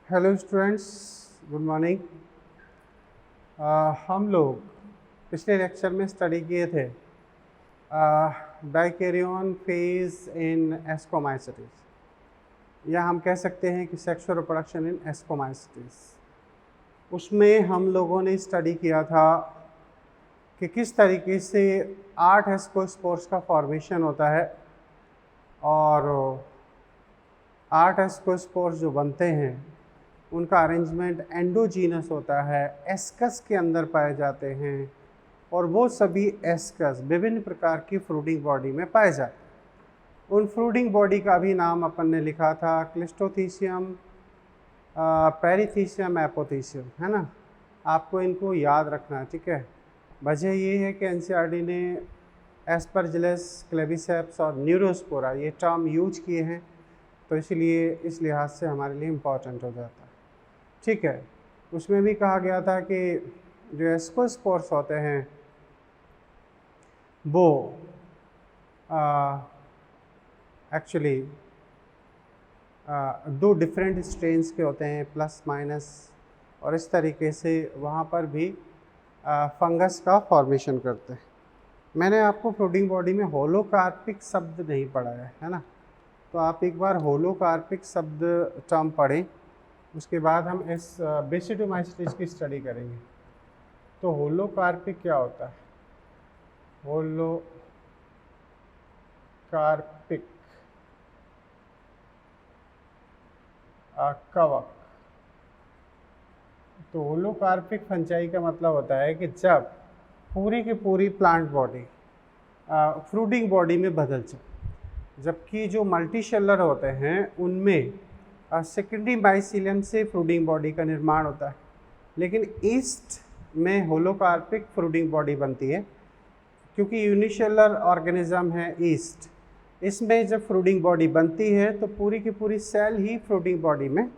Hello students, good morning. हम लोग पिछले लेक्चर में स्टडी किए थे डाइकैरियन फेज इन एस्कोमाइसीटीज, या हम कह सकते हैं कि सेक्सुअल रिप्रोडक्शन इन एस्कोमाइसीटीज। उसमें हम लोगों ने स्टडी किया था कि किस तरीके से 8 एस्कोस्पोर्स का फॉर्मेशन होता है, और 8 एस्कोस्पोर्स जो बनते हैं उनका अरेंजमेंट एंडोजीनस होता है, एस्कस के अंदर पाए जाते हैं, और वो सभी एस्कस विभिन्न प्रकार की फ्रूटिंग बॉडी में पाए जाते हैं। उन फ्रूटिंग बॉडी का भी नाम अपन ने लिखा था क्लिस्टोथीसियम, पेरिथीसियम, एपोथीसियम, है ना। आपको इनको याद रखना है, ठीक है। वजह ये है कि एनसीईआरटी ने एस्परजिलस, क्लेविसेप्स और न्यूरोस्पोरा ये टर्म यूज किए हैं, तो इसलिए इस लिहाज से हमारे लिए इम्पॉर्टेंट हो जाता है, ठीक है। उसमें भी कहा गया था कि जो एस्कोस्पोर्स होते हैं वो एक्चुअली 2 डिफरेंट स्ट्रेन्स के होते हैं, प्लस माइनस, और इस तरीके से वहाँ पर भी फंगस का फॉर्मेशन करते हैं। मैंने आपको फ्रूटिंग बॉडी में होलोकार्पिक शब्द नहीं पढ़ाया है ना, तो आप एक बार होलोकार्पिक शब्द टर्म पढ़ें, उसके बाद हम इस बेसिडोमाइसीटीज की स्टडी करेंगे। तो होलोकार्पिक क्या होता है? होलोकार्पिक कवक। तो होलोकार्पिक फंजाई का मतलब होता है कि जब पूरी की पूरी प्लांट बॉडी फ्रूटिंग बॉडी में बदल जाए, जबकि जो मल्टीसेलुलर होते हैं उनमें सेकेंडरी माइसीलियम से फ्रूटिंग बॉडी का निर्माण होता है, लेकिन ईस्ट में होलोकार्पिक फ्रूटिंग बॉडी बनती है, क्योंकि यूनिसेलुलर ऑर्गेनिज्म है ईस्ट। इसमें जब फ्रूटिंग बॉडी बनती है तो पूरी की पूरी सेल ही फ्रूटिंग बॉडी में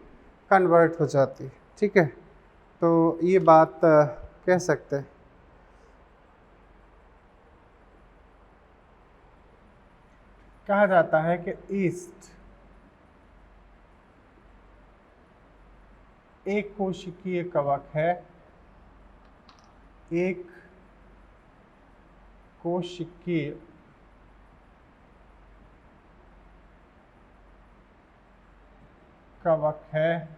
कन्वर्ट हो जाती है, ठीक है। तो ये बात कह सकते हैं। कहा जाता है कि ईस्ट एक कोशिकीय कवक है, एक कोशिकीय कवक है।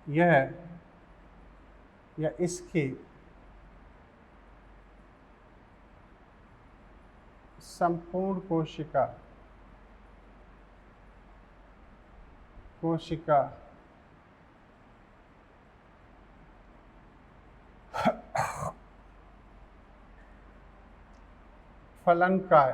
यह या इसकी संपूर्ण कोशिका फलनकाय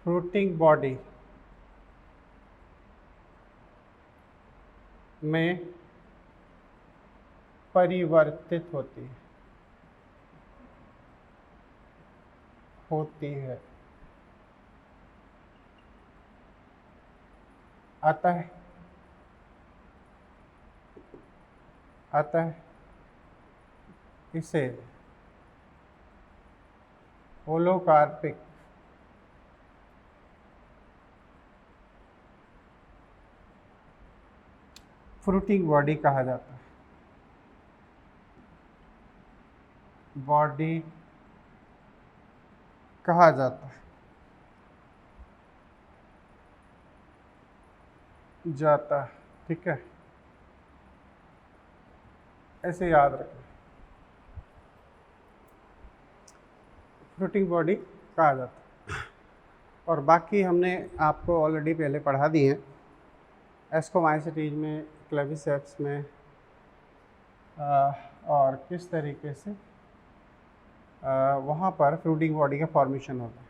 फ्रूटिंग बॉडी में परिवर्तित होती है। अतः इसे होलोकार्पिक फ्रूटिंग बॉडी कहा जाता है। ठीक है, ऐसे याद रखें, फ्रूटिंग बॉडी कहा जाता है। और बाकी हमने आपको ऑलरेडी पहले पढ़ा दी है, एस्कोमाइसीटीज में, क्लेविसेप्स में, और किस तरीके से वहाँ पर फ्रूटिंग बॉडी का फॉर्मेशन होता है।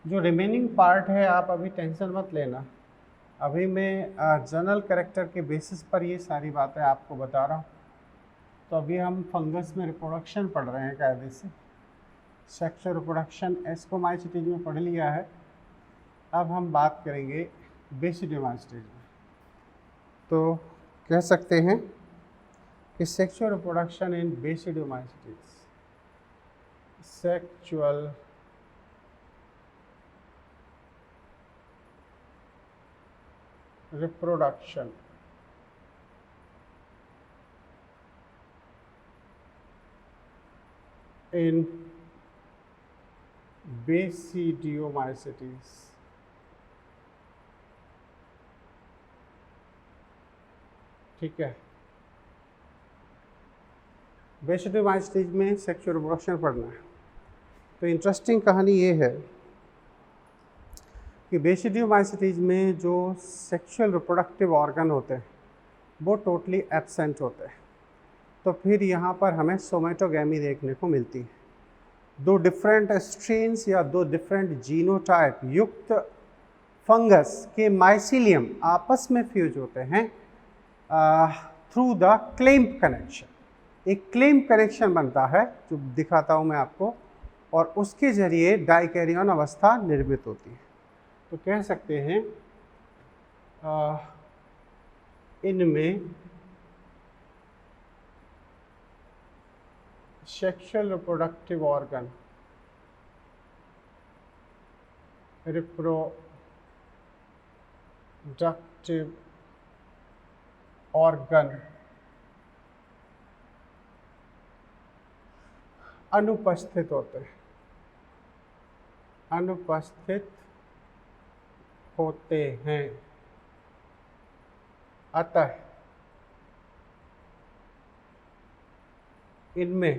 जो रिमेनिंग पार्ट है आप अभी टेंशन मत लेना, अभी मैं जनरल कैरेक्टर के बेसिस पर ये सारी बातें आपको बता रहा हूँ। तो अभी हम फंगस में रिप्रोडक्शन पढ़ रहे हैं कायदे से, सेक्सुअल रिप्रोडक्शन एस्कोमाइसीटीज में पढ़ लिया है। अब हम बात करेंगे बेसिडोमाइसीटीज में। तो कह सकते हैं कि sexual reproduction in basidiomycetes sexual reproduction in basidiomycetes. ठीक है, बेसिडियोमाइसीटीज में सेक्सुअल रिप्रोडक्शन पढ़ना है। तो इंटरेस्टिंग कहानी ये है कि बेसिडियोमाइसीटीज में जो सेक्सुअल रिप्रोडक्टिव ऑर्गन होते हैं वो टोटली एब्सेंट होते हैं। तो फिर यहाँ पर हमें सोमेटोगैमी देखने को मिलती है। दो डिफरेंट स्ट्रेन्स या दो डिफरेंट जीनोटाइप युक्त फंगस के माइसिलियम आपस में फ्यूज होते हैं थ्रू द क्लेम्प कनेक्शन। एक क्लेम्प कनेक्शन बनता है जो दिखाता हूँ मैं आपको, और उसके जरिए डाइकैरियन अवस्था निर्मित होती है। तो कह सकते हैं इनमें sexual reproductive organ reproductive organ अनुपस्थित होते हैं, अनुपस्थित होते हैं। अतः इनमें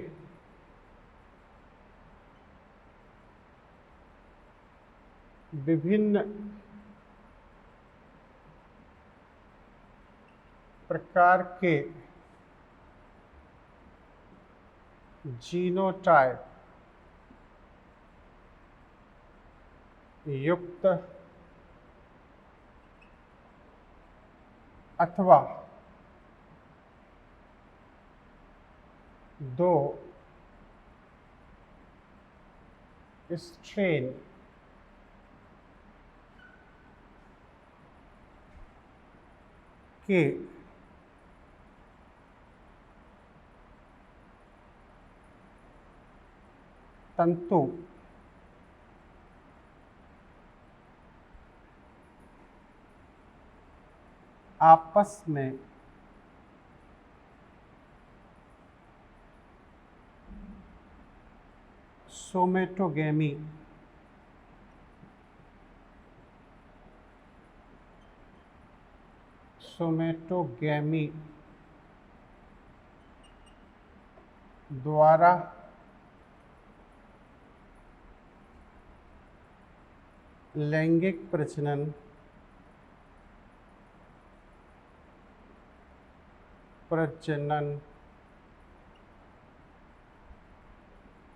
विभिन्न प्रकार के जीनोटाइप युक्त अथवा दो स्ट्रेन के तंतु आपस में सोमेटोगैमी द्वारा लैंगिक प्रजनन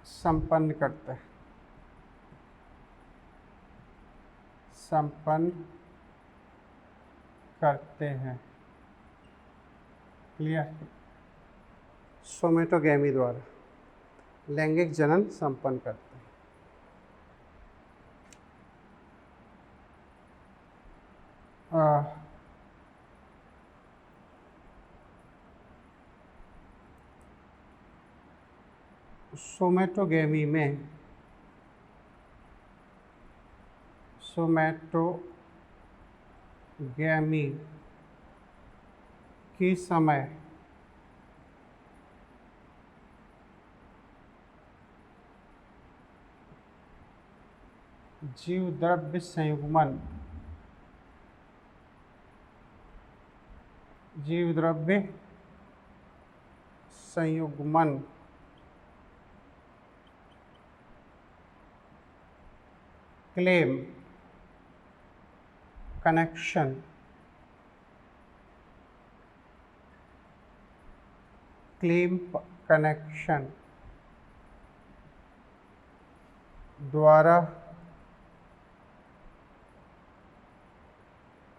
संपन्न करते हैं। क्लियर? सोमेटोगैमी द्वारा लैंगिक जनन संपन्न करते हैं। सोमेटोगैमी के समय जीव द्रव्य संयुग्मन क्लेम कनेक्शन द्वारा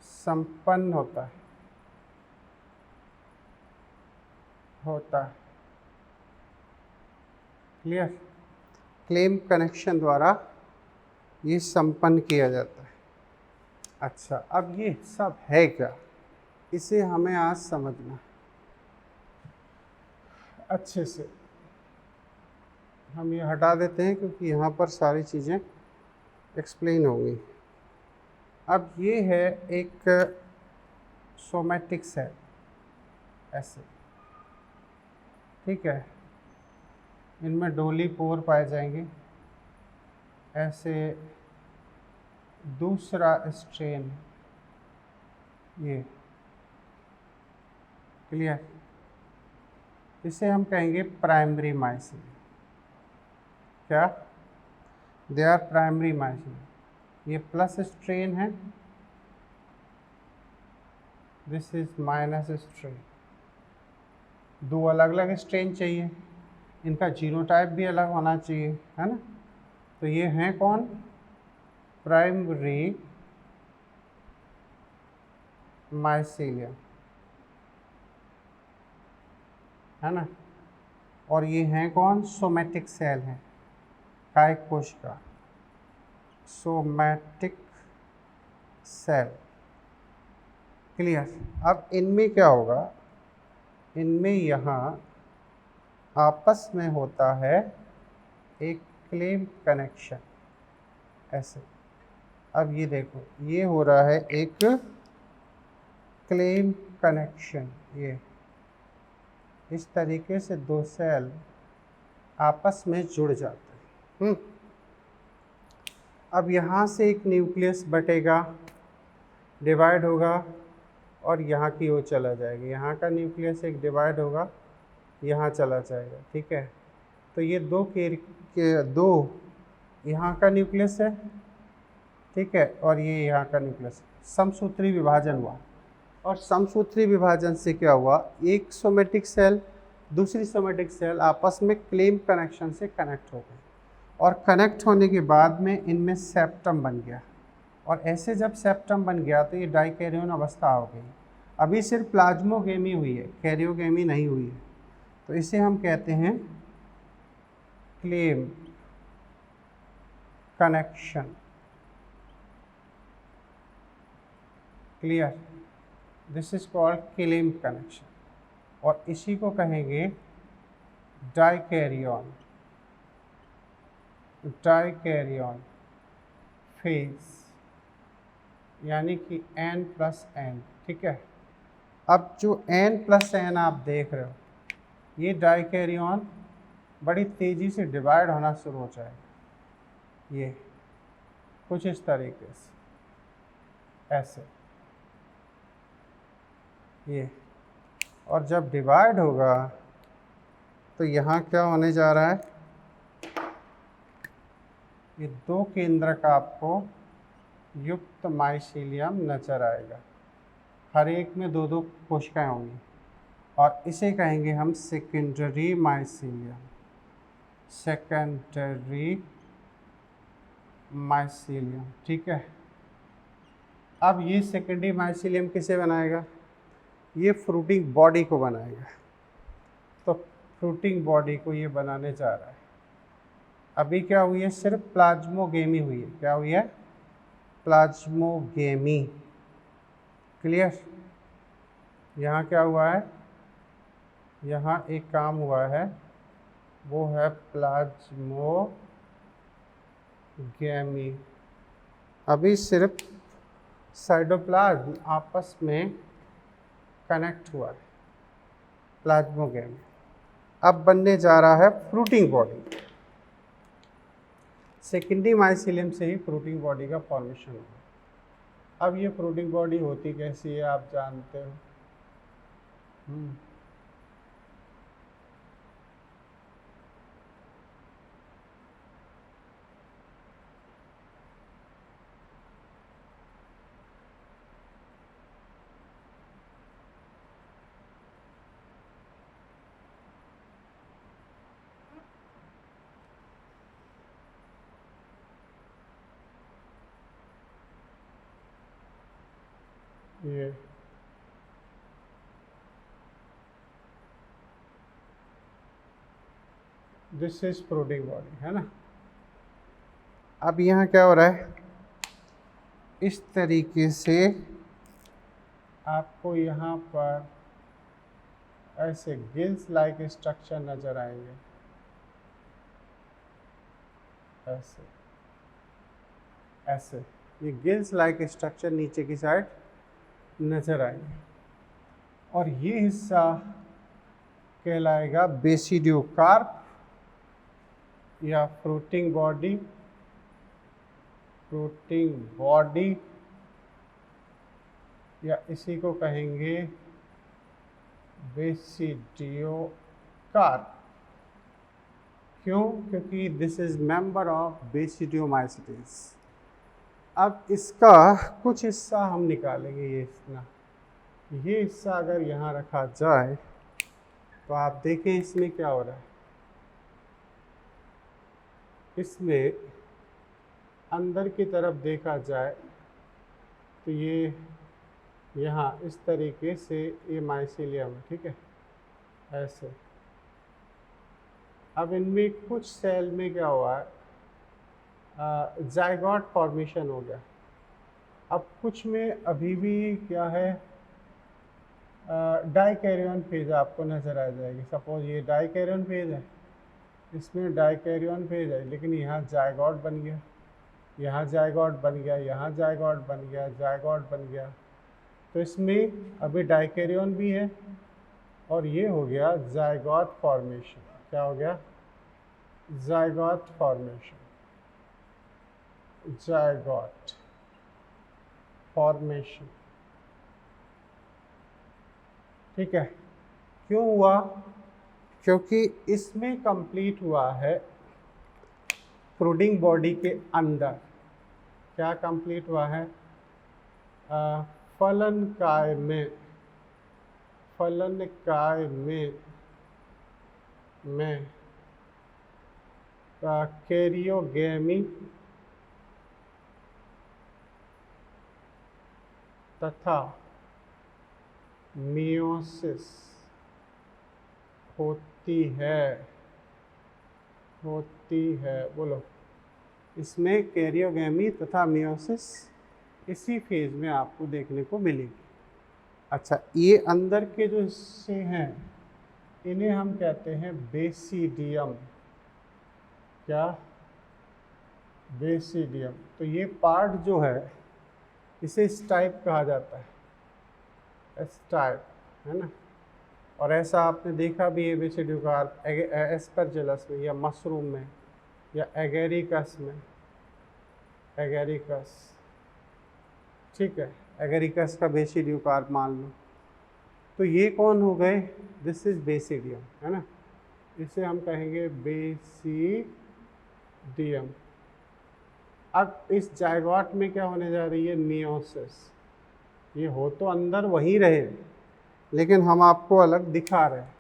संपन्न होता है। क्लियर? क्लेम कनेक्शन द्वारा ये संपन्न किया जाता है। अच्छा, अब ये सब है क्या, इसे हमें आज समझना अच्छे से। हम ये हटा देते हैं क्योंकि यहाँ पर सारी चीज़ें एक्सप्लेन होंगी। अब ये है एक सोमैटिक सेल, ऐसे, ठीक है। इनमें डोली पोर पाए जाएंगे ऐसे। दूसरा स्ट्रेन ये, क्लियर, इसे हम कहेंगे प्राइमरी माइसिलियम। क्या? They are primary mycelium. ये प्लस स्ट्रेन है, दिस इज माइनस स्ट्रेन। दो अलग अलग स्ट्रेन चाहिए, इनका जीनोटाइप भी अलग होना चाहिए, है ना। तो ये हैं कौन? प्राइमरी माइसिलियम, है ना। और ये हैं कौन? सोमैटिक सेल हैं, कायिक कोशिका, सोमैटिक सेल, क्लियर। अब इनमें क्या होगा? इनमें यहाँ आपस में होता है एक क्लेम कनेक्शन, ऐसे। अब ये देखो, ये हो रहा है एक क्लेम कनेक्शन। ये इस तरीके से दो सेल आपस में जुड़ जाते हैं। अब यहाँ से एक न्यूक्लियस बटेगा, डिवाइड होगा और यहाँ की ओर चला जाएगा। यहाँ का न्यूक्लियस एक डिवाइड होगा, यहाँ चला जाएगा, ठीक है। तो ये दो यहाँ का न्यूक्लियस है, ठीक है, और ये यहाँ का न्यूक्लियस। समसूत्री विभाजन हुआ, और समसूत्री विभाजन से क्या हुआ? एक सोमैटिक सेल दूसरी सोमैटिक सेल आपस में क्लेम कनेक्शन से कनेक्ट हो गए, और कनेक्ट होने के बाद में इनमें सेप्टम बन गया। और ऐसे जब सेप्टम बन गया तो ये डाइकैरियोन अवस्था हो गई। अभी सिर्फ प्लाज्मोगेमी हुई है, कैरियोगेमी नहीं हुई है। तो इसे हम कहते हैं claim connection, clear. This is called claim connection, और इसी को कहेंगे डाइकैरियोन, डाइकैरियोन फेज, यानी कि N+N, ठीक है। अब जो N+N आप देख रहे हो, ये डाइकैरियोन बड़ी तेज़ी से डिवाइड होना शुरू हो जाएगा, ये कुछ इस तरीके से, ऐसे, ये। और जब डिवाइड होगा तो यहाँ क्या होने जा रहा है? ये दो केंद्रक आपको युक्त माइसिलियम नजर आएगा, हर एक में दो दो कोशिकाएं होंगी, और इसे कहेंगे हम सेकेंडरी माइसिलियम, सेकेंडरी माइसिलियम, ठीक है। अब ये सेकेंडरी माइसिलियम किसे बनाएगा? ये फ्रूटिंग बॉडी को बनाएगा। तो फ्रूटिंग बॉडी को ये बनाने जा रहा है। अभी क्या हुई है? सिर्फ प्लाज्मोगेमी हुई है। क्या हुई है? Plasmogamy, clear. यहाँ क्या हुआ है? यहाँ एक काम हुआ है, वो है प्लाज्मोगेमी। अभी सिर्फ साइटोप्लाज्म आपस में कनेक्ट हुआ है, प्लाज्मोगेमी। अब बनने जा रहा है फ्रूटिंग बॉडी। सेकेंडरी माइसिलियम से ही फ्रूटिंग बॉडी का फॉर्मेशन होगा। अब ये फ्रूटिंग बॉडी होती कैसी है आप जानते हो? ये दिस इज फ्रूटिंग बॉडी, है ना। अब यहाँ क्या हो रहा है? इस तरीके से आपको यहाँ पर ऐसे गिल्स लाइक स्ट्रक्चर नजर आएंगे, ऐसे ऐसे ये गिल्स लाइक स्ट्रक्चर नीचे की साइड नजर आएंगे और ये हिस्सा कहलाएगा बेसिडियोकार्प या फ्रूटिंग बॉडी या इसी को कहेंगे बेसिडियोकार्प। क्यों? क्योंकि दिस इज मेंबर ऑफ बेसिडियोमाइसीटेस। अब इसका कुछ हिस्सा हम निकालेंगे। ये हिस्सा अगर यहाँ रखा जाए तो आप देखें इसमें क्या हो रहा है। इसमें अंदर की तरफ देखा जाए तो ये यहाँ इस तरीके से ये माइसीलियम है, ठीक है, ऐसे। अब इनमें कुछ सेल में क्या हुआ है, जाइगोट फॉर्मेशन हो गया। अब कुछ में अभी भी क्या है, डाइकैरियन फेज आपको नज़र आ जाएगी। सपोज ये डाइकैरियन फेज है, इसमें डाइकैरियन फेज है, लेकिन यहाँ जाइगोट बन गया, यहाँ जाइगोट बन गया, यहाँ जाइगोट बन गया, जाइगोट बन गया। तो इसमें अभी डाइकैरियन भी है और ये हो गया जाइगोट फॉर्मेशन। क्या हो गया? जाइगोट फॉर्मेशन, जाइगोट फॉर्मेशन, ठीक है। क्यों हुआ? क्योंकि इसमें कंप्लीट हुआ है फ्रूटिंग बॉडी के अंदर। क्या कंप्लीट हुआ है? फलन काय में कैरियोगेमी तथा मियोसिस होती है। बोलो, इसमें कैरियोगेमी तथा मियोसिस इसी फेज में आपको देखने को मिलेगी। अच्छा, ये अंदर के जो हिस्से हैं इन्हें हम कहते हैं बेसिडियम। क्या? बेसिडियम। तो ये पार्ट जो है इसे स्टाइप कहा जाता है, स्टाइप, है ना। और ऐसा आपने देखा भी है बेसिडियोकार्प एस्परजिलस में या मशरूम में या एगेरिकस में, एगेरिकस, ठीक है, एगेरिकस का बेसिडियोकार्प मान लो। तो ये कौन हो गए? दिस इज बेसिडियम, है ना। इसे हम कहेंगे बेसिडियम। अब इस जाइगोट में क्या होने जा रही है? मियोसिस। ये हो तो अंदर वहीं रहे, लेकिन हम आपको अलग दिखा रहे हैं।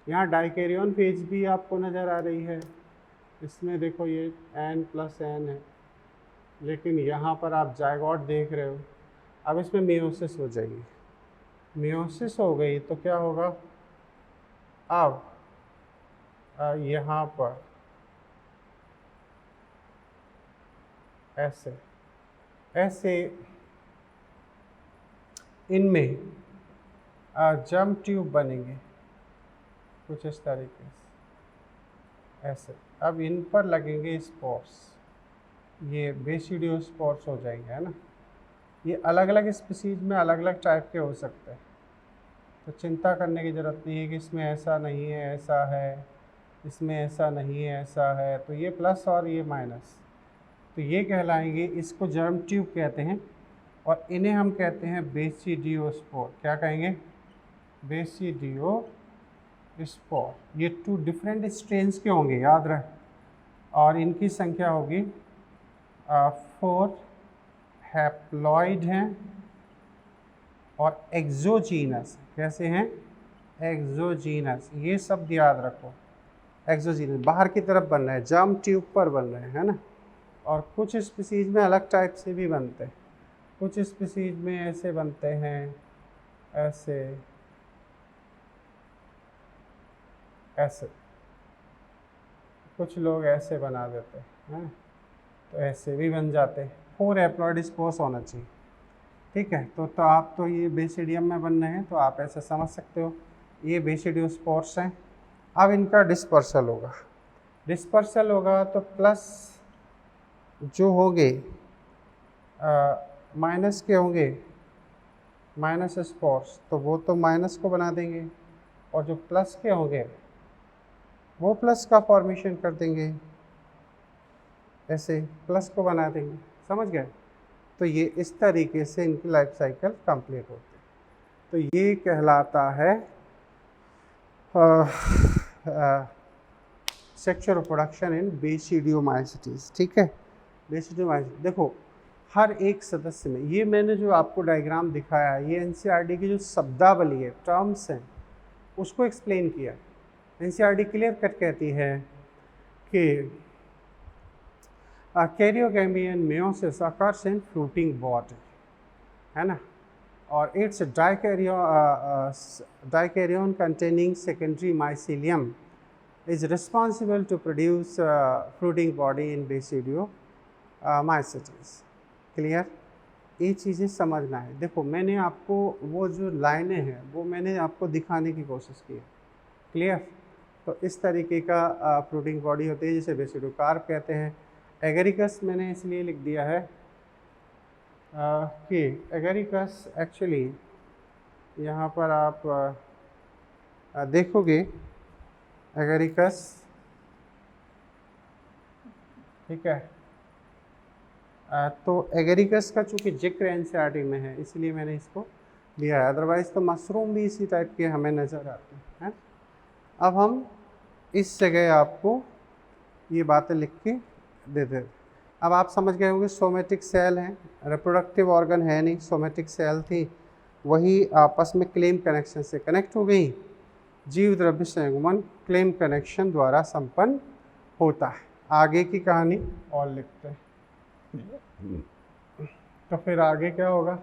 यहाँ डाइकैरियन फेज भी आपको नज़र आ रही है। इसमें देखो ये N+N है, लेकिन यहाँ पर आप जाइगोट देख रहे हो। अब इसमें मियोसिस हो जाएगी। मियोसिस हो गई तो क्या होगा? अब यहाँ पर ऐसे इनमें जर्म ट्यूब बनेंगे कुछ इस तरीके से, ऐसे। अब इन पर लगेंगे स्पोर्स, ये बेसिडियोस्पोर्स हो जाएंगे, है ना। ये अलग अलग स्पीसीज में अलग अलग टाइप के हो सकते हैं, तो चिंता करने की ज़रूरत नहीं है कि इसमें ऐसा नहीं है, ऐसा है, इसमें ऐसा नहीं है, ऐसा है। तो ये प्लस और ये माइनस, तो ये कहलाएंगे, इसको जर्म ट्यूब कहते हैं और इन्हें हम कहते हैं बेसिडियोस्पोर। क्या कहेंगे? बेसिडियोस्पोर। ये 2 डिफरेंट स्ट्रेन्स के होंगे, याद रहे, और इनकी संख्या होगी 4 हैप्लॉइड हैं और एक्सोजीनस। कैसे हैं? एक्सोजीनस। ये शब्द याद रखो, एक्सोजीनस बाहर की तरफ बन रहे हैं, जर्म ट्यूब पर बन रहे हैं, है ना। और कुछ स्पीसीज में अलग टाइप से भी बनते हैं, कुछ स्पीसीज में ऐसे बनते हैं, ऐसे ऐसे, कुछ लोग ऐसे बना देते हैं, तो ऐसे भी बन जाते हैं। 4 हैप्लॉइड स्पोर्स होना चाहिए, ठीक है। तो आप तो ये बेसिडियम में बन रहे हैं, तो आप ऐसे समझ सकते हो, ये बेसिडियोस्पोर्स हैं। अब इनका डिस्पर्सल होगा तो प्लस जो होंगे माइनस के होंगे माइनस स्पोर्स, तो वो तो माइनस को बना देंगे, और जो प्लस के होंगे वो प्लस का फॉर्मेशन कर देंगे, ऐसे प्लस को बना देंगे। समझ गए? तो ये इस तरीके से इनकी लाइफ साइकिल कंप्लीट होती है। तो ये कहलाता है सेक्सुअल रिप्रोडक्शन इन बेसिडियोमाइसीटीज। ठीक है, बेसिडियोमाइसीटी। देखो हर एक सदस्य में, ये मैंने जो आपको डायग्राम दिखाया है, ये एनसीईआरटी की जो शब्दावली है, टर्म्स हैं, उसको एक्सप्लेन किया। एनसीईआरटी क्लियर कट कहती है कि karyogamy and meiosis occurs in fruiting body, है ना, और it's dikaryon containing secondary mycelium is responsible to produce fruiting body in basidiomycetes। Clear? ये चीज़ें समझना है। देखो मैंने आपको वो जो लाइनें हैं वो मैंने आपको दिखाने की कोशिश की है। क्लियर? तो इस तरीके का फ्रूटिंग बॉडी होती है जिसे बेसिडोकार्प कहते हैं। एगेरिकस मैंने इसलिए लिख दिया है कि एगेरिकस एक्चुअली यहाँ पर आप देखोगे एगेरिकस, ठीक है, तो एगेरिकस का चूँकि जिक्र एनसीईआरटी में है इसलिए मैंने इसको लिया है, अदरवाइज़ तो मशरूम भी इसी टाइप के हमें नज़र आते हैं। अब हम इस जगह आपको ये बातें लिख के दे दे। अब आप समझ गए होंगे सोमेटिक सेल हैं, रिप्रोडक्टिव ऑर्गन है नहीं, सोमेटिक सेल थी, वही आपस में क्लेम कनेक्शन से कनेक्ट हो गई। जीव द्रव्य संयुग्मन क्लेम कनेक्शन द्वारा संपन्न होता है। आगे की कहानी और लिखते हैं। तो फिर आगे क्या होगा?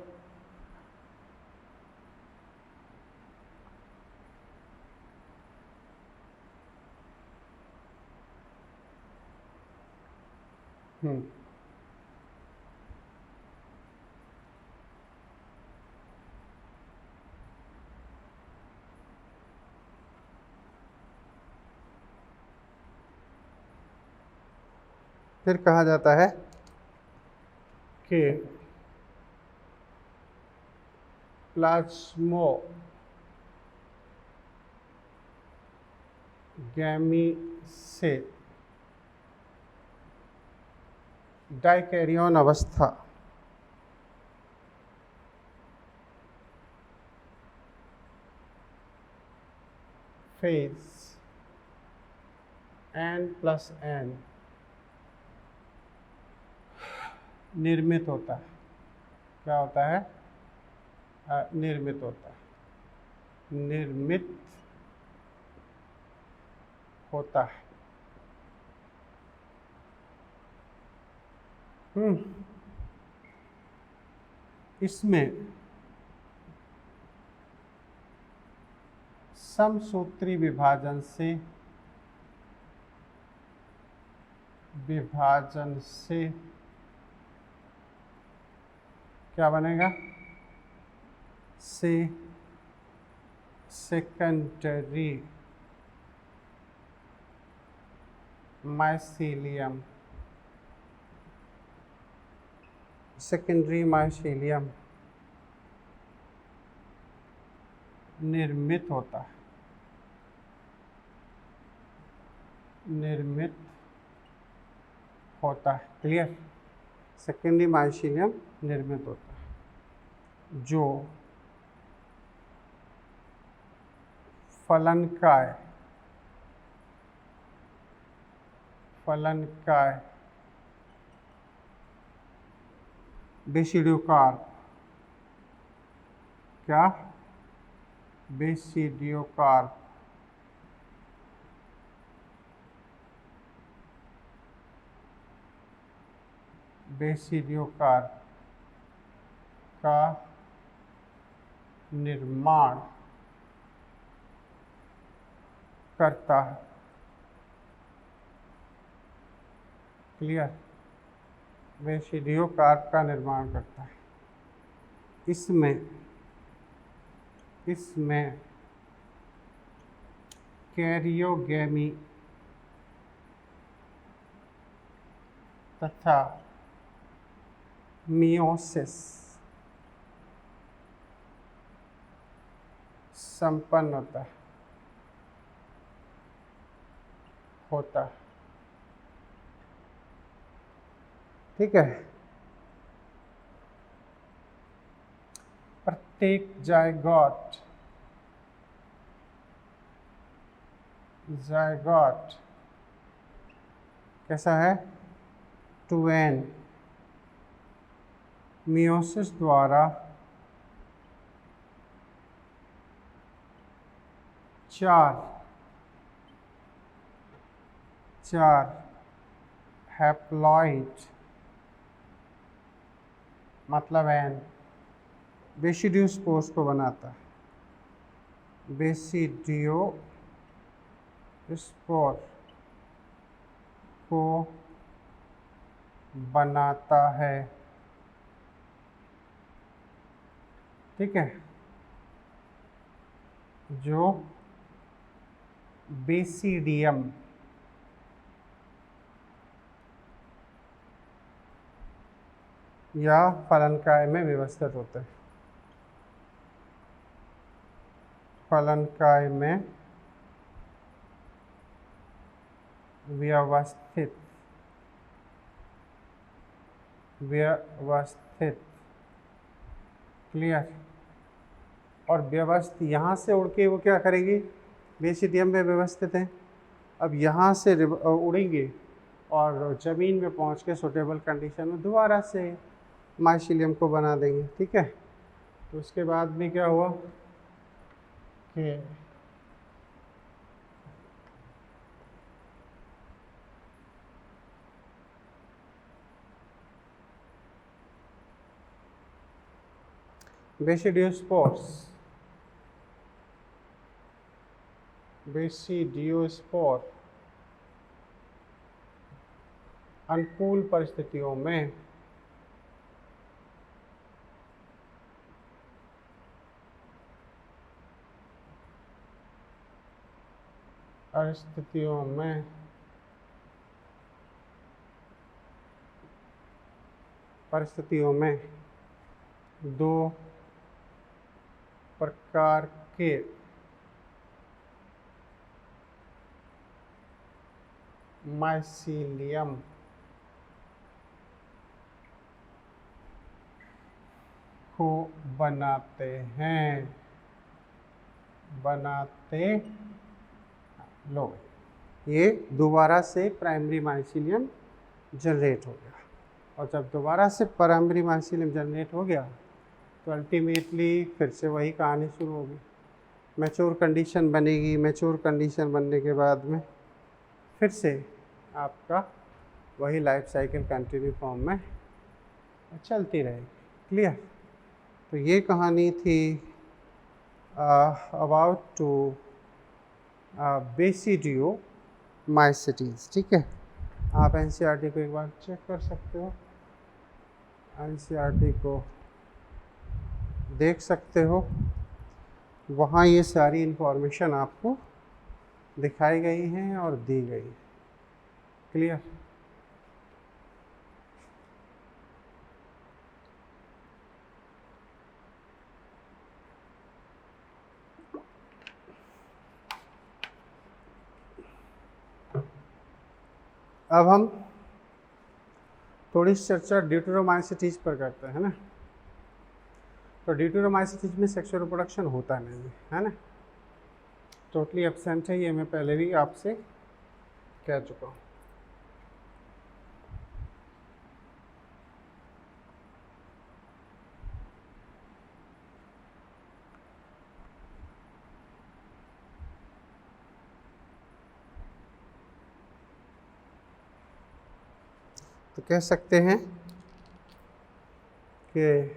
फिर कहा जाता है कि प्लाज्मोगैमी से डाइकैरियन अवस्था फेज N+N निर्मित होता है। क्या होता है? निर्मित होता है, निर्मित होता है। इसमें समसूत्री विभाजन से क्या बनेगा? से सेकेंडरी माइसीलियम, सेकेंडरी माइसीलियम निर्मित होता है, निर्मित होता है। क्लियर? सेकेंडरी माइसीलियम निर्मित होता है जो फलनकाय बेसिडियोकार्प, क्या? बेसिडियोकार्प का निर्माण करता है। क्लियर? बेसिडियोकार्प का निर्माण करता है। इसमें कैरियोगैमी तथा मियोसिस संपन्न होता है। ठीक है। प्रत्येक जायगोट कैसा है? 2n मियोसिस द्वारा 4 हैप्लॉइड मतलब n बेसिडियोस्पोर्स को बनाता है। बेसिडियोस्पोर को बनाता है। ठीक है। जो बेसिडियम या फलनकाय में व्यवस्थित होते हैं। फलनकाय में व्यवस्थित क्लियर। और व्यवस्थित यहाँ से उड़ के वो क्या करेंगी? बेसिडियम में व्यवस्थित हैं। अब यहाँ से उड़ेंगे और ज़मीन में पहुँच के सुटेबल कंडीशन में दोबारा से माइसिलियम को बना देंगे। ठीक है। तो उसके बाद में क्या हुआ कि बेसिडियोस्पोर अनुकूल परिस्थितियों में परिस्थितियों में 2 प्रकार के माइसिलियम को बनाते लो। ये दोबारा से प्राइमरी माइसिलियम जनरेट हो गया। और जब दोबारा से प्राइमरी माइसिलियम जनरेट हो गया तो अल्टीमेटली फिर से वही कहानी शुरू होगी। मैच्योर कंडीशन बनेगी। मैच्योर कंडीशन बनने के बाद में फिर से आपका वही लाइफ साइकिल कंटिन्यू फॉर्म में चलती रहेगी। क्लियर। तो ये कहानी थी अबाउट टू बेसिडियोमाइसिटीज। ठीक है। आप एनसीईआरटी को एक बार चेक कर सकते हो। एनसीईआरटी को देख सकते हो। वहाँ ये सारी इन्फॉर्मेशन आपको दिखाई गई हैं और दी गई। क्लियर। अब हम थोड़ी चर्चा ड्यूटेरोमाइसिटीज पर करते हैं ना। तो ड्यूटेरोमाइसिटीज में सेक्सुअल रिप्रोडक्शन होता नहीं है ना, टोटली एब्सेंट है। ये मैं पहले भी आपसे कह चुका हूँ। तो कह सकते हैं कि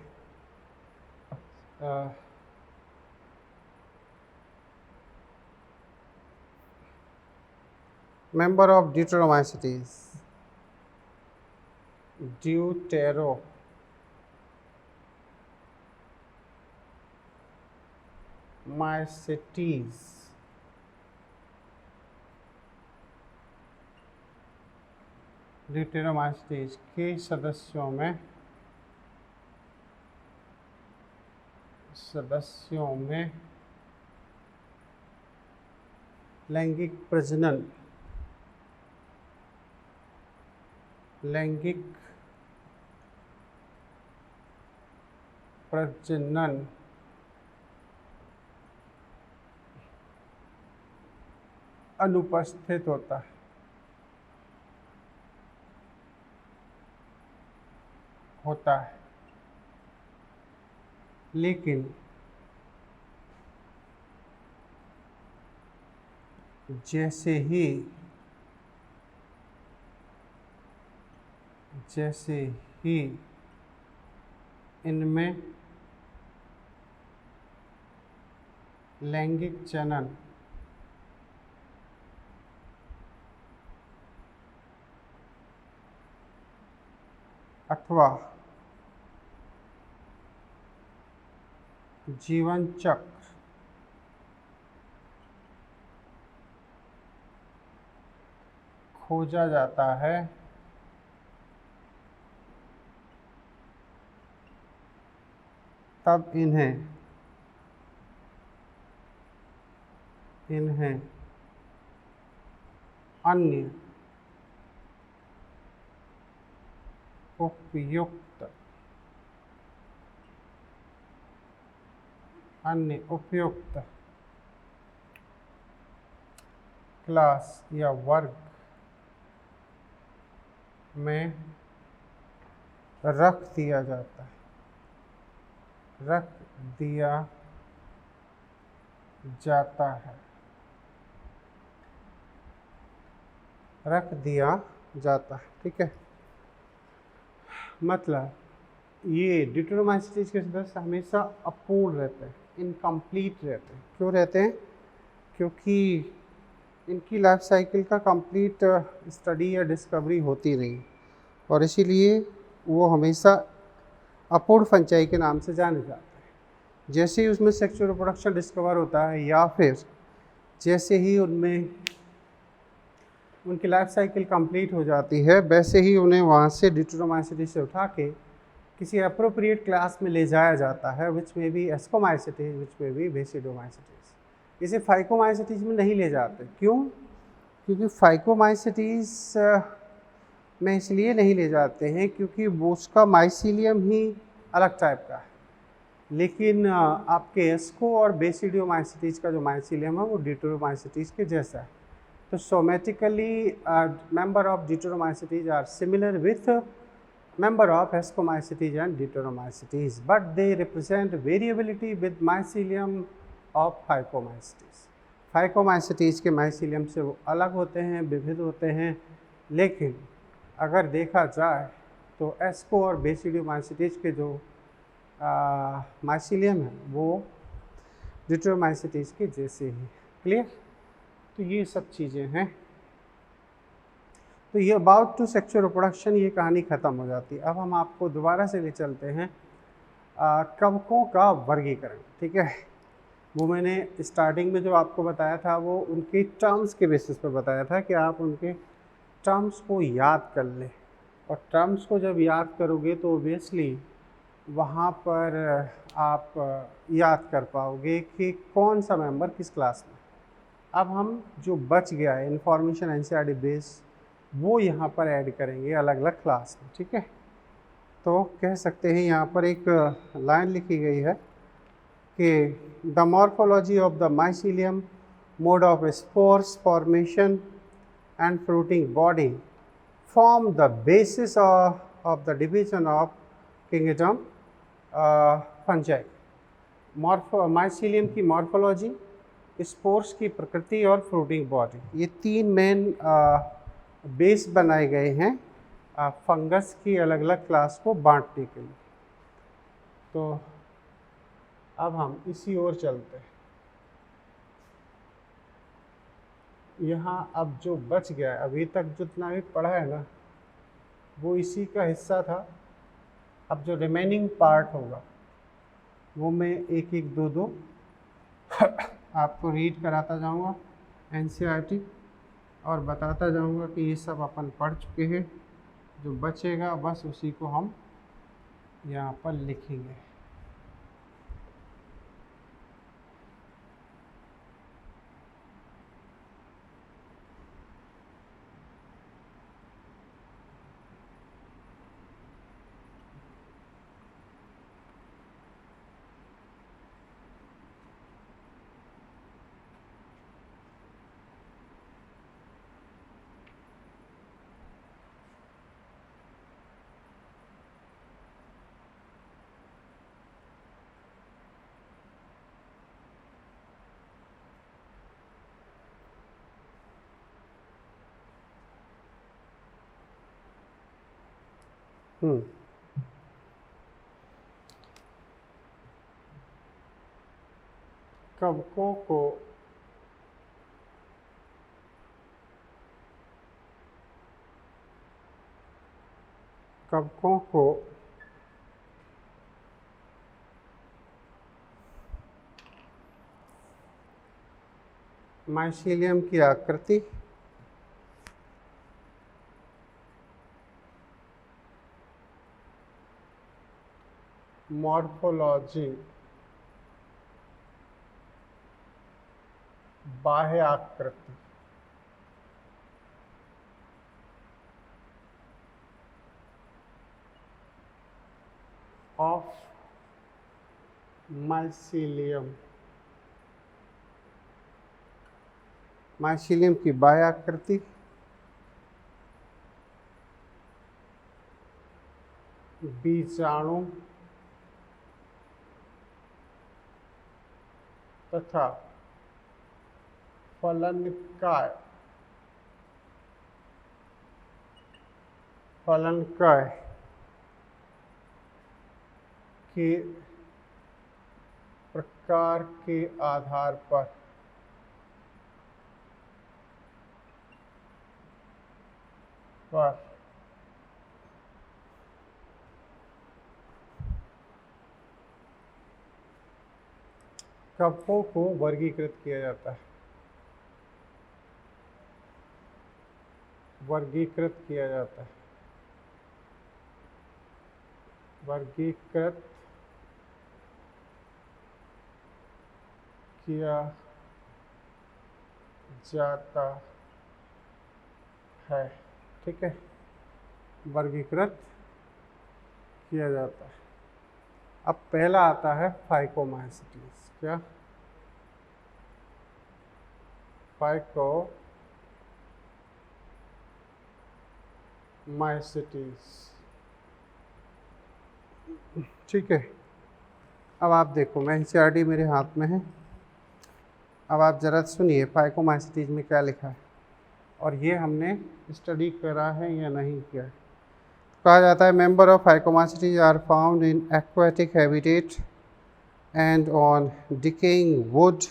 member of deuteromycetes, deuteromycetes के सदस्यों में सदस्यों में लैंगिक प्रजनन अनुपस्थित होता है। लेकिन जैसे ही इनमें लैंगिक जनन अथवा जीवन चक्र खोजा जाता है, तब इन्हें अन्य उपयुक्त क्लास या वर्ग में रख दिया जाता है। ठीक है। मतलब ये डिटरमाइसिटीज के सदस्य हमेशा अपूर्ण रहते हैं, इनकम्प्लीट रहते हैं। क्यों रहते हैं? क्योंकि इनकी लाइफ साइकिल का कंप्लीट स्टडी या डिस्कवरी होती नहीं, और इसीलिए वो हमेशा अपूर्ण फंचाई के नाम से जाने जाते हैं। जैसे ही उसमें सेक्सुअल रिप्रोडक्शन डिस्कवर होता है, या फिर जैसे ही उनमें उनकी लाइफ साइकिल कंप्लीट हो जाती है, वैसे ही उन्हें वहाँ से डिटरमाइसिटी से उठा के किसी अप्रोप्रिएट क्लास में ले जाया जाता है, विच में भी एस्कोमाइसिटीज, विच में भी बेसिडोमाइसिटीज। इसे फाइकोमाइसिटीज में नहीं ले जाते। क्यों? क्योंकि फाइकोमाइसिटीज में इसलिए नहीं ले जाते हैं क्योंकि वो उसका माइसीलियम ही अलग टाइप का है, लेकिन आपके एस्को और बेसिडियोमाइसिटीज का जो माइसीलियम है वो डिटरमाइसिटीज के जैसा है। तो सोमेटिकली member of Deuteromycetes are similar with member of Ascomycetes and Deuteromycetes, but they represent variability with mycelium of Phycomycetes. Phycomycetes के mycelium से वो अलग होते हैं, विविध होते हैं, लेकिन अगर देखा जाए तो एस्को और बेसिडियोमाइसिटीज के जो mycelium है वो डिटरमाइसिटीज के जैसे ही। क्लियर? तो ये सब चीज़ें हैं। तो ये अबाउट टू सेक्सुअल रिप्रोडक्शन ये कहानी ख़त्म हो जाती है। अब हम आपको दोबारा से ले चलते हैं कवकों का वर्गीकरण। ठीक है, वो मैंने स्टार्टिंग में जो आपको बताया था वो उनके टर्म्स के बेसिस पर बताया था कि आप उनके टर्म्स को याद कर लें, और टर्म्स को जब याद करोगे तो ओबियसली वहाँ पर आप याद कर पाओगे कि कौन सा मेंबर किस क्लास में। अब हम जो बच गया है इंफॉर्मेशन एनसीईआरटी बेस, वो यहाँ पर ऐड करेंगे अलग अलग क्लास में। ठीक है, तो कह सकते हैं यहाँ पर एक लाइन लिखी गई है कि the morphology of the mycelium, mode of spores formation and fruiting body form the basis of the division of kingdom fungi. Mycelium की मॉर्फोलॉजी, स्पोर्स की प्रकृति और फ्रूटिंग बॉडी, ये तीन मेन बेस बनाए गए हैं फंगस की अलग अलग क्लास को बांटने के लिए। तो अब हम इसी ओर चलते हैं। यहाँ अब जो बच गया है, अभी तक जितना भी पढ़ा है ना वो इसी का हिस्सा था। अब जो रिमेनिंग पार्ट होगा वो मैं एक एक दो दो आपको रीड कराता जाऊंगा एनसीईआरटी, और बताता जाऊंगा कि ये सब अपन पढ़ चुके हैं। जो बचेगा बस उसी को हम यहाँ पर लिखेंगे। हम्म कवकों को कवकों को माइसीलियम की आकृति मॉर्फोलॉजी बाह्य आकृति ऑफ माइसीलियम माइसीलियम की बाह्य आकृति बीजाणु तथा फलनकाय के प्रकार के आधार पर कवकों को वर्गीकृत किया जाता है। वर्गीकृत किया जाता है। वर्गीकृत किया जाता है। ठीक है, वर्गीकृत किया जाता है। अब पहला आता है फाइकोमाइसीटीज। क्या? फाइकोमाइसीटीज। ठीक है, अब आप देखो, मैं एनसीईआरटी मेरे हाथ में है। अब आप ज़रा सुनिए फाइकोमाइसीटीज में क्या लिखा है और ये हमने स्टडी करा है या नहीं किया है। कहा जाता है member of phycomycetes are found in aquatic habitat and on decaying wood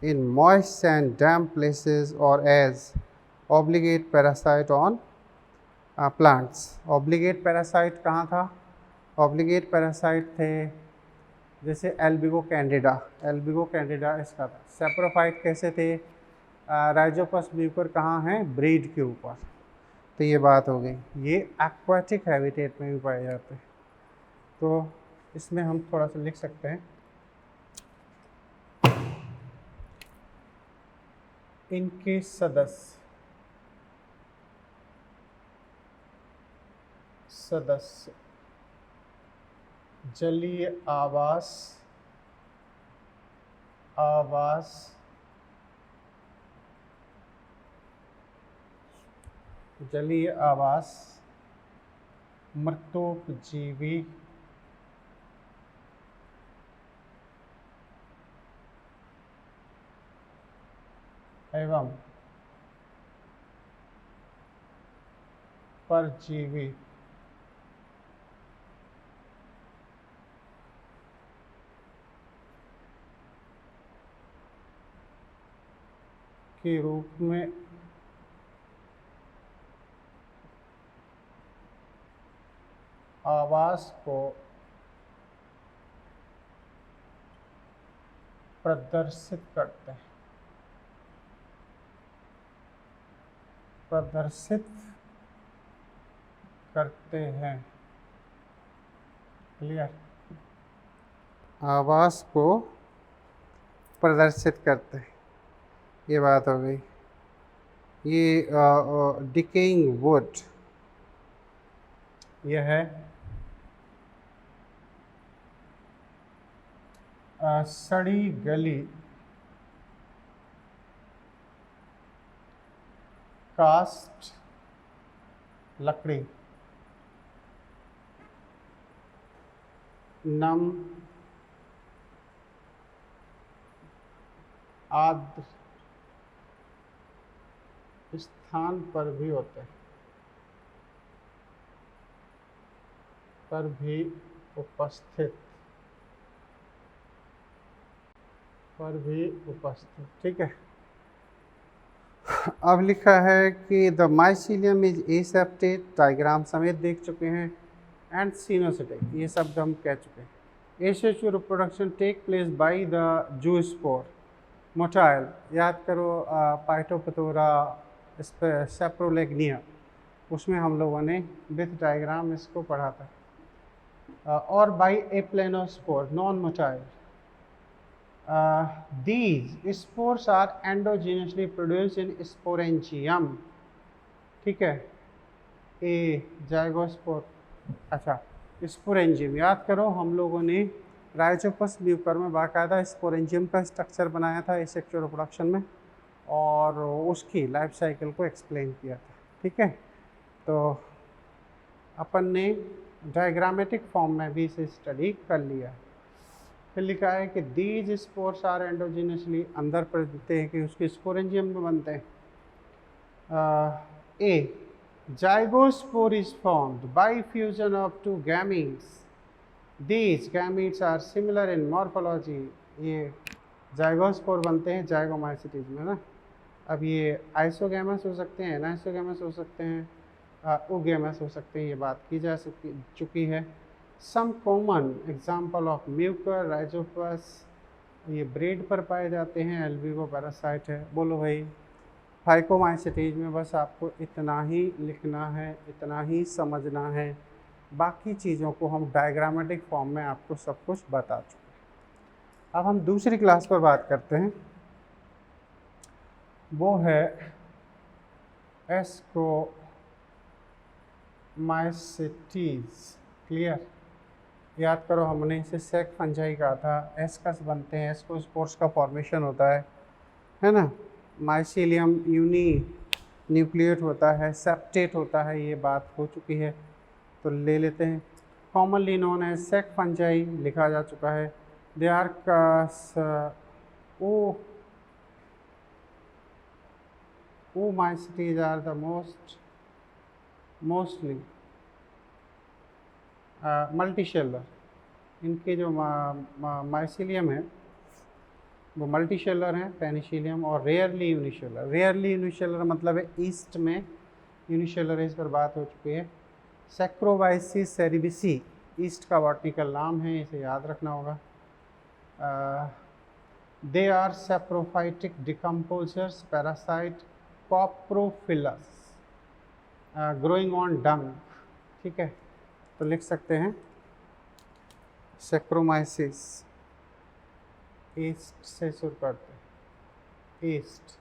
in moist and damp places or as obligate parasite on plants. Obligate parasite कहाँ था? Obligate parasite थे जैसे एल्बिगो कैंडिडा इसका था। सेप्रोफाइट कैसे थे? राइजोपस म्यूकर कहाँ हैं? ब्रीड के ऊपर। तो ये बात हो गई। ये एक्वाटिक हैबिटेट में भी पाए जाते हैं। तो इसमें हम थोड़ा सा लिख सकते हैं, इनके सदस्य जलीय आवास मृतोपजीवी एवं परजीवी के रूप में आवास को प्रदर्शित करते हैं। क्लियर? आवास को प्रदर्शित करते हैं, ये बात हो गई। ये डिकेइंग वुड, यह है सड़ी गली कास्ट लकड़ी, नम आर्द्र स्थान पर भी होते हैं। पर भी उपस्थित, पर भी उपस्थित, ठीक है। अब लिखा है कि the mycelium is aseptate, diagram समेत देख चुके हैं, एंड सिनोसिटिक, ये शब्द हम कह चुके हैं। Asexual reproduction take place by the zoospore, motile, याद करो पाइटोपथोरा सेप्रोलेग्निया, उसमें हम लोगों ने विथ डायग्राम इसको पढ़ा था। और by aplanospore, non motile. These spores are endogenously produced in sporangium, ठीक है। ए जाइगोस्पोर, अच्छा स्पोरेंजियम, याद करो हम लोगों ने राइजोपस म्यूकर में बाकायदा स्पोरेंजियम का स्ट्रक्चर बनाया था एसेक्सुअल रिप्रोडक्शन में, और उसकी लाइफ साइकिल को एक्सप्लेन किया था, ठीक है। तो अपन ने डायग्रामेटिक फॉर्म में भी इसे स्टडी कर लिया। फिर लिखा है कि दीज स्पोर्स आर एंडोजिनसली, अंदर पर देते हैं कि उसके स्पोरेंजियम में बनते हैं। A zygospore is formed by fusion of two gametes, these gametes are similar in morphology, ये जाइगोस्पोर बनते हैं जाइगोमाइसिटीज में ना। अब ये आइसोगैमस हो सकते हैं, एनाइसोगैमस हो सकते हैं, ओगैमस हो सकते हैं, ये बात की जा चुकी है। Some common example of Mucor Rhizopus, ये ब्रेड पर पाए जाते हैं, एल्बिगो पैरासाइट है। बोलो भाई, फाइकोमाइसिटीज में बस आपको इतना ही लिखना है, इतना ही समझना है, बाकी चीज़ों को हम डायग्रामेटिक फॉर्म में आपको सब कुछ बता चुके हैं। अब हम दूसरी क्लास पर बात करते हैं, वो है एस्कोमाइसिटीज। क्लियर, याद करो हमने इसे सेक फंजाई कहा था, एस्कस बनते हैं, एस्कोस्पोर्स का फॉर्मेशन होता है ना। माइसीलियम यूनी न्यूक्लिएट होता है, सेप्टेट होता है, ये बात हो चुकी है, तो ले लेते हैं। Commonly known as sac fungi लिखा जा चुका है। They are oomaicities are the mostly multicellular, इनके जो माइसीलियम है वो मल्टीशेलर हैं, पेनिशिलियम, और रेयरली यूनिशेलर। रेयरली यूनिशेलर मतलब है ईस्ट में यूनिशेलर है, इस पर बात हो चुकी है। सैक्रोबाइसिस सेरेबिसी ईस्ट का बॉटनिकल नाम है, इसे याद रखना होगा। They are saprophytic decomposers, parasite, coprophilous, growing on dung, ठीक है। तो लिख सकते हैं सैक्रोमाइसिस, ईस्ट से शुरू करते हैं, ईस्ट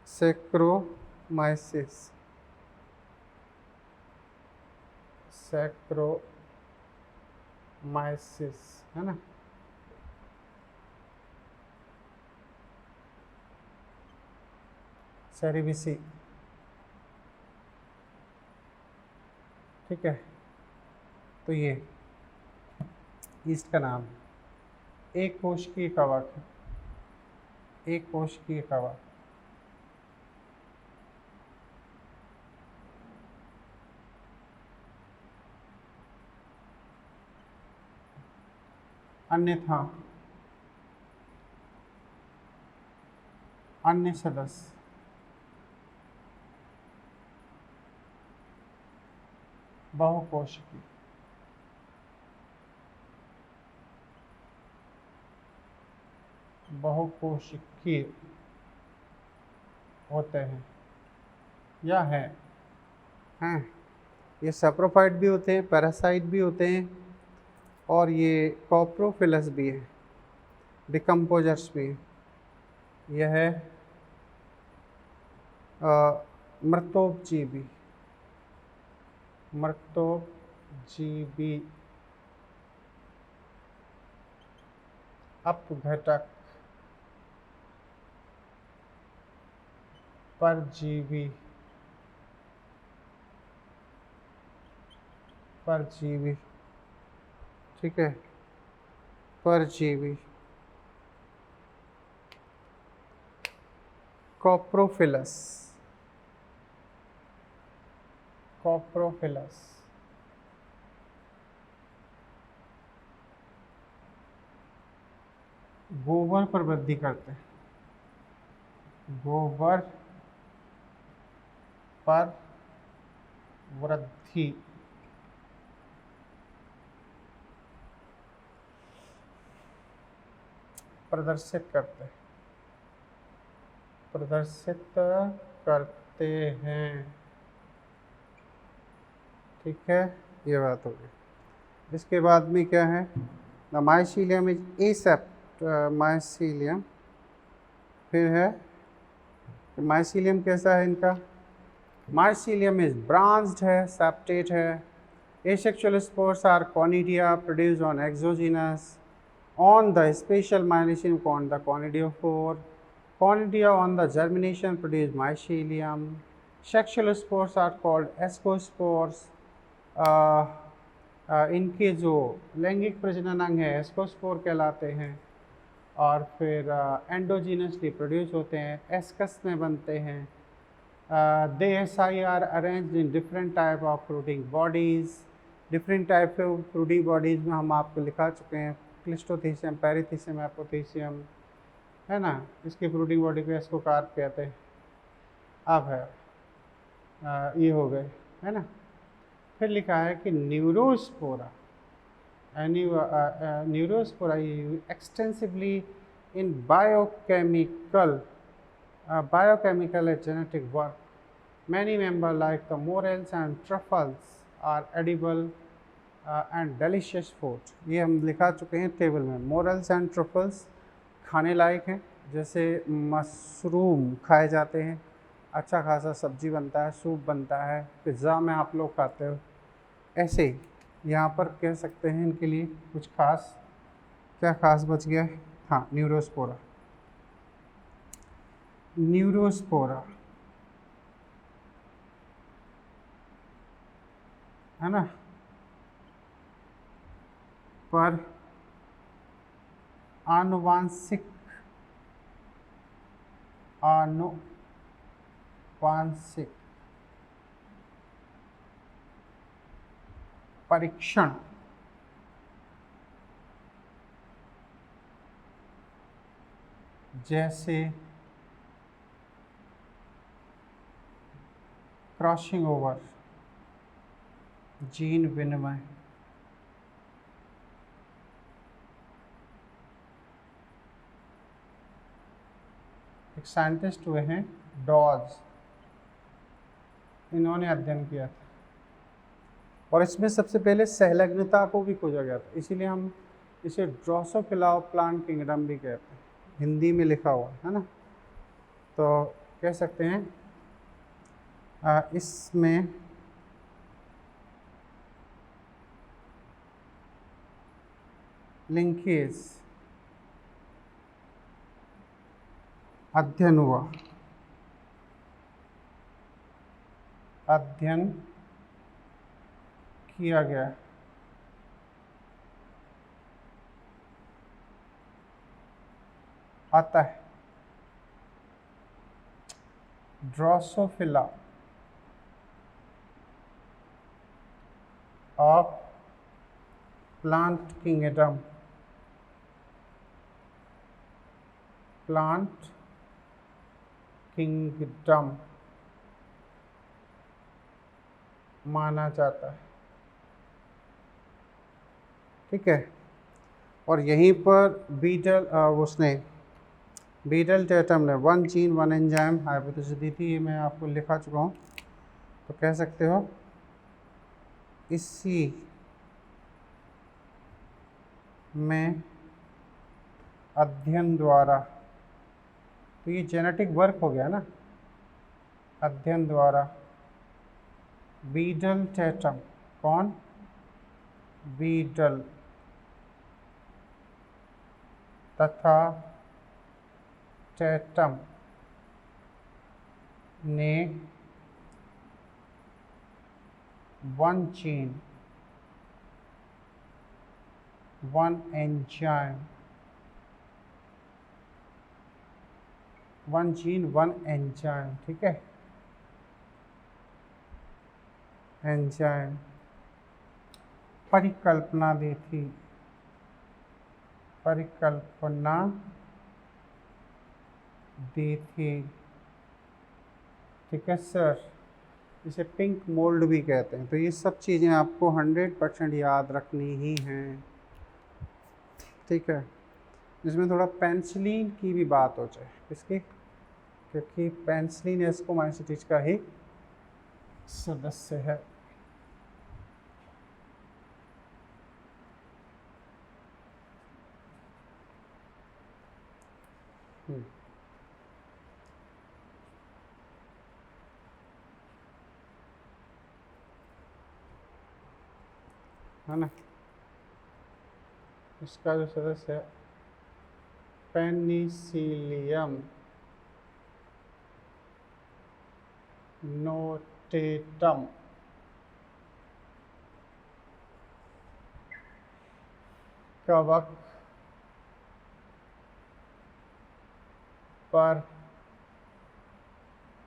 सैक्रोमाइसिस, सैक्रोमाइसिस है ना। सेरेबिसी, ठीक है। तो ये ईस्ट का नाम है। एक कोशिकीय कवक है, एक कोशिकीय कवक, अन्यथा अन्य सदस्य बहुकोशिकीय, बहुकोशिकीय होते हैं या हैं। ये सैप्रोफाइट भी होते हैं, पैरासाइट भी होते हैं, और ये कॉप्रोफिलस भी है, डिकम्पोजर्स भी है। यह है मृतोपजीवी, मृतोपजीवी अपघटक, परजीवी, परजीवी, ठीक है, परजीवी, कॉप्रोफिलस, कॉप्रोफिलस, गोबर पर वृद्धि करते हैं, गोबर पर वृद्धि प्रदर्शित करते हैं, प्रदर्शित करते हैं। ठीक है, ये बात हो गई। इसके बाद में क्या है, the mycelium is septate mycelium. फिर है माइसीलियम कैसा है इनका, माइसीलियम इज ब्रांच्ड है, सेप्टेट है। Asexual spores are conidia produce on exogenous on the special mycelium called the conidiophore. Conidia on the germination produce mycelium. Sexual spores are called ascospores. इनके जो लैंगिक प्रजनन अंग है एस्कोस्पोर कहलाते हैं। और फिर एंडोजीनसली प्रोड्यूस होते हैं, एस्कस में बनते हैं। They are arranged in different type of fruiting bodies. Different type of fruiting bodies में हम आपको लिखा चुके हैं, क्लिस्टोथीसियम, पेरिथीसियम, एपोथीसियम, है ना। इसकी फ्रूटिंग बॉडी को एस्कोकार्प कहते हैं। अब है ये हो गए, है ना। फिर लिखा है कि Neurospora, Neurospora extensively in biochemical and genetic work. Many members like the morels and truffles are edible and delicious food. ये हम लिखा चुके हैं टेबल में। मोरल्स एंड ट्रफल्स खाने लायक हैं, जैसे मशरूम खाए जाते हैं, अच्छा खासा सब्जी बनता है, सूप बनता है, पिज़्ज़ा में आप लोग खाते हो। ऐसे यहाँ पर कह सकते हैं इनके लिए कुछ खास, क्या खास बच गया है, हाँ न्यूरोस्पोरा। न्यूरोस्पोरा है ना, पर आनुवांशिक परीक्षण जैसे क्रॉसिंग ओवर, जीन विनिमय, एक साइंटिस्ट हुए हैं डॉज, इन्होंने अध्ययन किया था और इसमें सबसे पहले सहलग्नता को भी खोजा गया था, इसीलिए हम इसे ड्रोसोफिला प्लांट किंगडम भी कहते हैं, हिंदी में लिखा हुआ है ना। तो कह सकते हैं इसमें लिंकेज अध्ययन हुआ, अध्ययन किया गया। आता है Drosophila of plant kingdom, plant kingdom माना जाता है। ठीक है, और यहीं पर बीटल उसने बीटल टेटम ने 1 जीन 1 एंजाइम हाइपोथेसिस दी थी, ये मैं आपको लिखा चुका हूँ। तो कह सकते हो इसी में अध्ययन द्वारा, तो ये जेनेटिक वर्क हो गया ना, अध्ययन द्वारा बीटल टेटम, कौन, बीटल तथा टेटम ने 1 जीन 1 एंजाइम, 1 जीन 1 एंजाइम, ठीक है, एंजाइम परिकल्पना दी थी, परिकल्पना दी थी। ठीक है सर, इसे पिंक मोल्ड भी कहते हैं। तो ये सब चीज़ें आपको 100% याद रखनी ही हैं। ठीक है, जिसमें थोड़ा पेनिसिलिन की भी बात हो जाए, इसकी, क्योंकि पेनिसिलिन एस्कोमाइसिटीज का ही सदस्य है। है ना, इसका जो सदस्य है पेनिसिलियम नोटेटम। कवक पर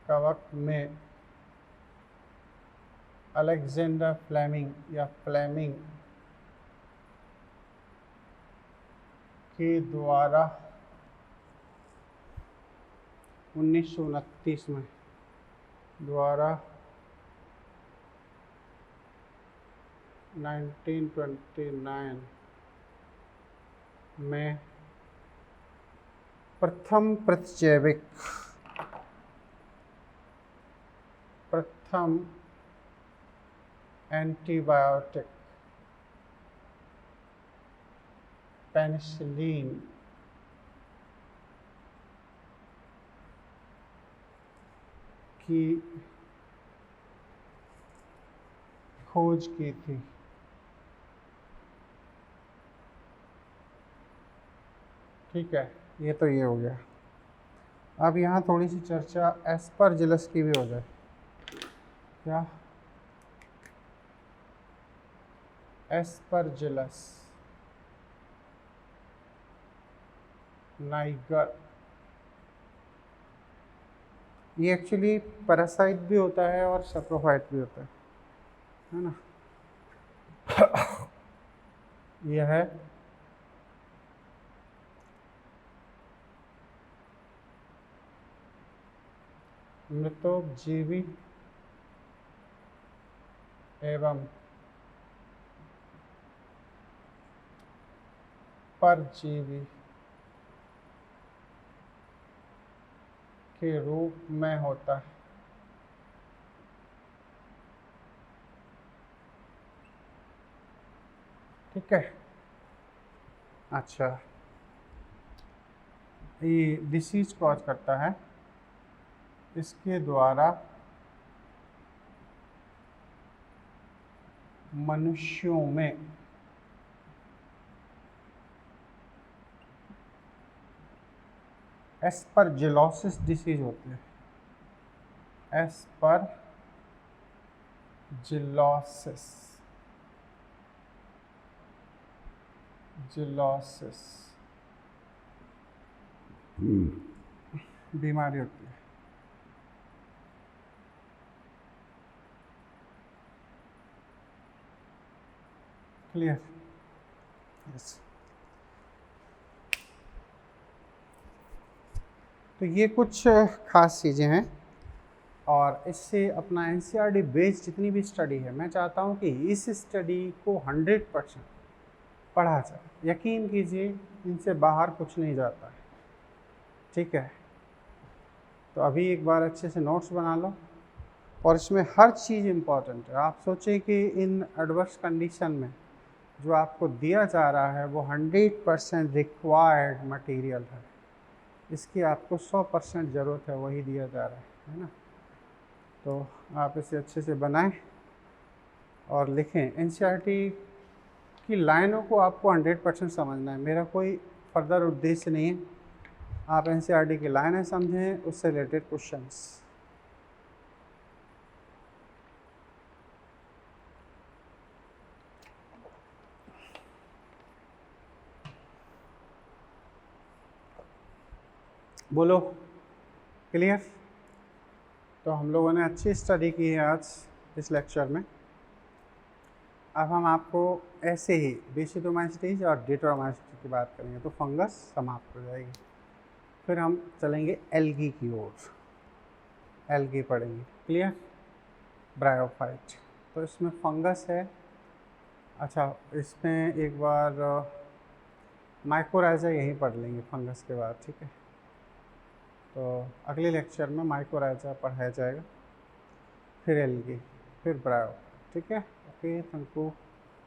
कवक में अलेक्जेंडर फ्लेमिंग या फ्लेमिंग के द्वारा 1929 में द्वारा 1929 में प्रथम एंटीबायोटिक पेनिसिलिन की खोज की थी। ठीक है, ये तो ये हो गया। अब यहाँ थोड़ी सी चर्चा एस्परजिलस की भी हो जाए। क्या? एस्परजिलस नाइगर, ये एक्चुअली पैरासाइट भी होता है और सैप्रोफाइट भी होता है ना। यह है मृतोपजीवी एवं परजीवी के रूप में होता है। ठीक है, अच्छा, ये डिसीज कॉज करता है। इसके द्वारा मनुष्यों में एस्परजिलोसिस डिसीज होती है। एस्परजिलोसिस बीमारी होती है। क्लियर? यस। तो ये कुछ खास चीज़ें हैं, और इससे अपना एनसीईआरटी बेस्ड जितनी भी स्टडी है, मैं चाहता हूँ कि इस स्टडी को 100% पढ़ा जाए। यकीन कीजिए, इनसे बाहर कुछ नहीं जाता है। ठीक है, तो अभी एक बार अच्छे से नोट्स बना लो, और इसमें हर चीज़ इम्पॉर्टेंट है। आप सोचें कि इन एडवर्स कंडीशन में जो आपको दिया जा रहा है वो 100% रिक्वायर्ड मटेरियल है, इसकी आपको 100% ज़रूरत है, वही दिया जा रहा है ना। तो आप इसे अच्छे से बनाएं और लिखें। एनसीईआरटी की लाइनों को आपको 100% समझना है, मेरा कोई फर्दर उद्देश्य नहीं है। आप एनसीईआरटी की लाइनें समझें, उससे रिलेटेड क्वेश्चंस। बोलो, क्लियर? तो हम लोगों ने अच्छी स्टडी की है आज इस लेक्चर में। अब हम आपको ऐसे ही बेसिडोमाइसीटीज और डिट्रोमाइसीटी की बात करेंगे तो फंगस समाप्त हो जाएगी। फिर हम चलेंगे एल्गी की ओर, एल्गी पढ़ेंगे। क्लियर? ब्रायोफाइट, तो इसमें फंगस है। अच्छा, इसमें एक बार माइकोराइजा यहीं पढ़ लेंगे फंगस के बाद, ठीक है? तो अगले लेक्चर में माइकोराइजा पढ़ाया जाएगा, फिर एल्गी, फिर ब्रायो, ठीक है? Okay, thank you.